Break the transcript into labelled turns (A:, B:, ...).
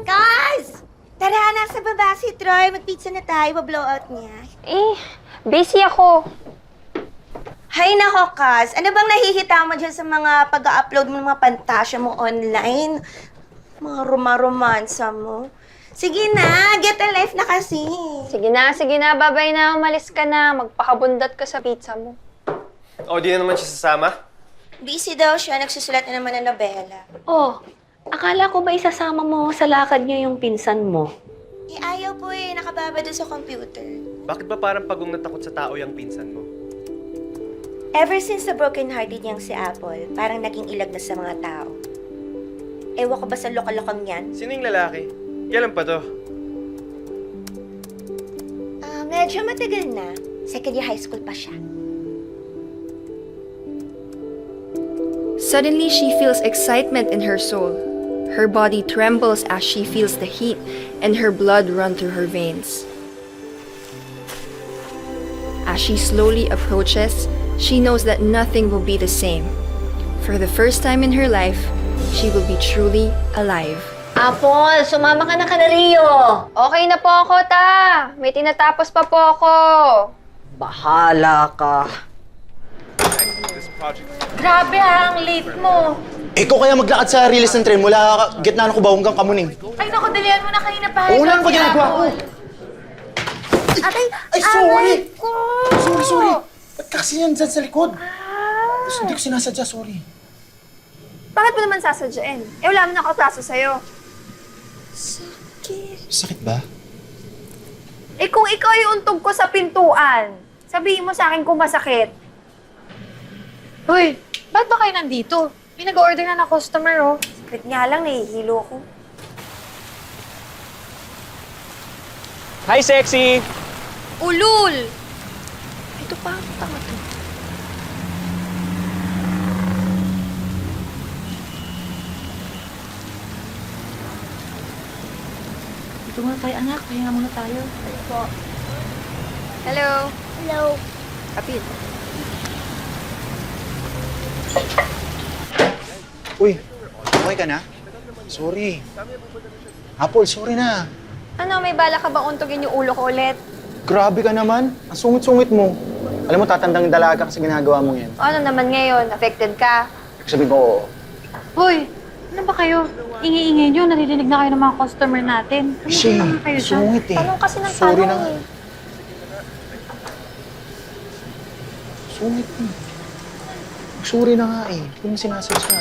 A: Guys! Tara, nasa baba si Troy. Mag-pizza na tayo. Blowout niya.
B: Eh, busy ako.
A: Hay nako, Kaz. Ano bang nahihita mo dyan sa mga pag-upload mo ng mga pantasya mo online? Mga romansa mo. Sige na, get a life na kasi.
B: Sige na, babay na, umalis ka na. Magpakabundat ka sa pizza mo.
C: O, di na naman siya sasama?
A: Busy daw siya. Nagsusulat na naman ng nobela.
D: Oh, akala ko ba isasama mo sa lakad niyo yung pinsan mo?
A: Eh, ayaw po eh. Nakababa doon sa computer.
C: Bakit ba parang pagong natakot sa tao yung pinsan mo?
A: Ever since the broken-hearted niyang si Apple, parang naging ilag na sa mga tao. Ewan ko ba sa loka-lokang yan?
C: Sino yung lalaki? Kailan pa to?
A: Medyo matagal na. Second year high school pa siya.
E: Suddenly, she feels excitement in her soul. Her body trembles as she feels the heat, and her blood runs through her veins. As she slowly approaches, she knows that nothing will be the same. For the first time in her life, she will be truly alive.
D: Apple, sumama ka na Rio.
B: Okay na po ako, ta. May tinatapos pa po ako.
D: Bahala ka.
B: Grabe ang late mo.
F: Ikaw kaya maglakad sa release ng train mula gitna ng Cubao hanggang Kamuning.
B: Ay, naku, dalihan mo na kanina pa.
F: Oo lang ba ginagawa ko? Ay, sorry! Sorry. Ba't kasi yan dyan sa likod? Hindi ko sinasadya, sorry.
B: Bakit mo naman sasadyain? Eh, wala mo nakaklase sa'yo.
F: Sakit ba?
B: Eh, kung ikaw yung untog ko sa pintuan, sabihin mo sa akin kung masakit.
G: Hoy, ba't ba kayo nandito? May nag-order na ng customer, oh.
A: Sakit nga lang, nahihilo ko.
C: Hi, sexy!
E: Ulul! Ito pa, tama to.
G: Ito muna tayo, anak. Pahinga muna tayo.
B: Hello.
A: Hello.
B: Kapit.
F: Uy, okay ka na? Sorry. Apple, sorry na.
B: Ano, may bala ka ba untugin yung ulo ko ulit?
F: Grabe ka naman. Ang sungit-sungit mo. Alam mo, tatandang dalaga ka sa ginagawa mo yan.
B: O, ano naman ngayon? Affected ka?
F: Sabihin ko, oo.
G: Hoy, ano ba kayo? Ingi-ingay nyo, naririnig na kayo ng mga customer natin.
F: Kasi,
G: kayo dyan?
F: sungit eh.
B: Tanong kasi ng
F: Sorry
B: tanong
F: na.
B: eh.
F: Sungit eh. Sorry na nga eh. Hindi mo sinasadya.